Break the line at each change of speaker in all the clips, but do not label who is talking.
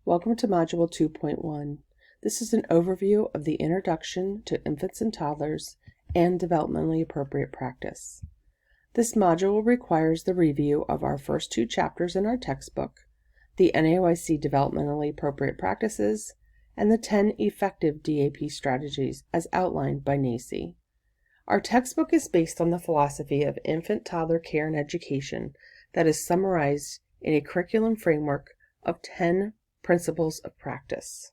Welcome to Module 2.1. This is an overview of the Introduction to Infants and Toddlers and Developmentally Appropriate Practice. This module requires the review of our first two chapters in our textbook, the NAYC Developmentally Appropriate Practices, and the 10 effective DAP strategies as outlined by ECE. Our textbook is based on the philosophy of infant-toddler care and education that is summarized in a curriculum framework of 10 Principles of Practice.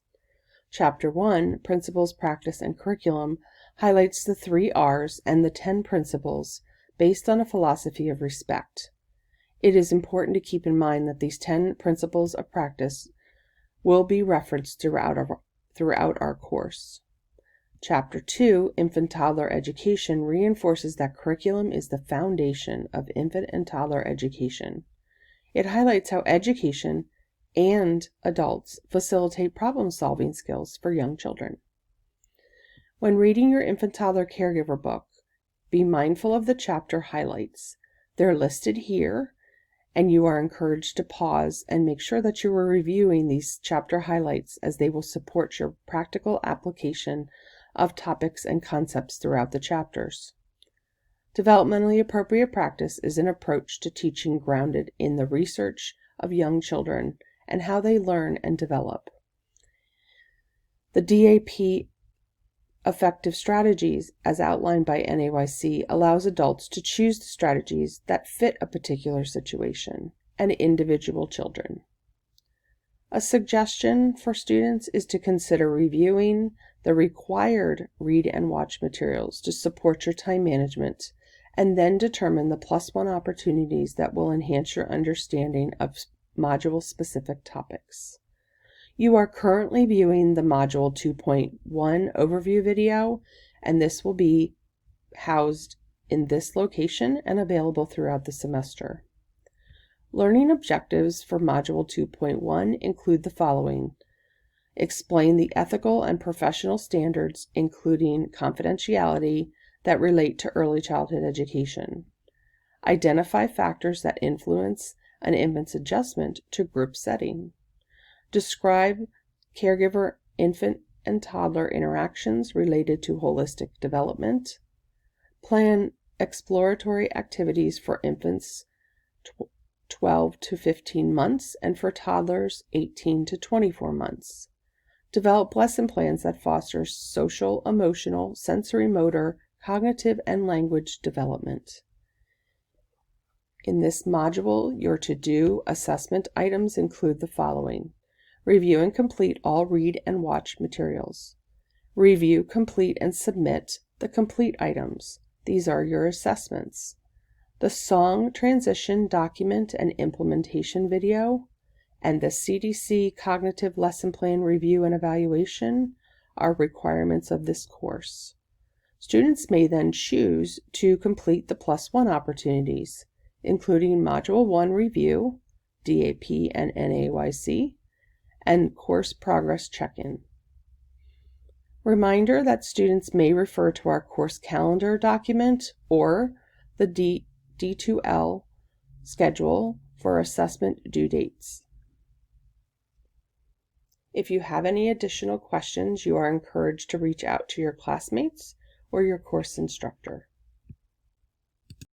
Chapter 1, Principles, Practice, and Curriculum, highlights the 3 R's and the 10 principles based on a philosophy of respect. It is important to keep in mind that these 10 principles of practice will be referenced throughout our course. Chapter 2, Infant-Toddler Education, reinforces that curriculum is the foundation of infant and toddler education. It highlights how education and adults facilitate problem-solving skills for young children. When reading your infant-toddler caregiver book, be mindful of the chapter highlights. They're listed here, and you are encouraged to pause and make sure that you are reviewing these chapter highlights, as they will support your practical application of topics and concepts throughout the chapters. Developmentally appropriate practice is an approach to teaching grounded in the research of young children and how they learn and develop. The DAP effective strategies, as outlined by NAYC, allows adults to choose the strategies that fit a particular situation and individual children. A suggestion for students is to consider reviewing the required read and watch materials to support your time management, and then determine the +1 opportunities that will enhance your understanding of module-specific topics. You are currently viewing the Module 2.1 overview video, and this will be housed in this location and available throughout the semester. Learning objectives for Module 2.1 include the following: explain the ethical and professional standards, including confidentiality, that relate to early childhood education. Identify factors that influence an infant's adjustment to group setting. Describe caregiver, infant, and toddler interactions related to holistic development. Plan exploratory activities for infants 12 to 15 months and for toddlers 18 to 24 months. Develop lesson plans that foster social, emotional, sensory motor, cognitive, and language development. In this module, your to-do assessment items include the following: review and complete all read and watch materials. Review, complete, and submit the complete items. These are your assessments. The song transition document and implementation video and the CDC cognitive lesson plan review and evaluation are requirements of this course. Students may then choose to complete the +1 opportunities, including Module 1 review, DAP and NAYC, and course progress check-in. Reminder that students may refer to our course calendar document or the D2L schedule for assessment due dates. If you have any additional questions, you are encouraged to reach out to your classmates or your course instructor.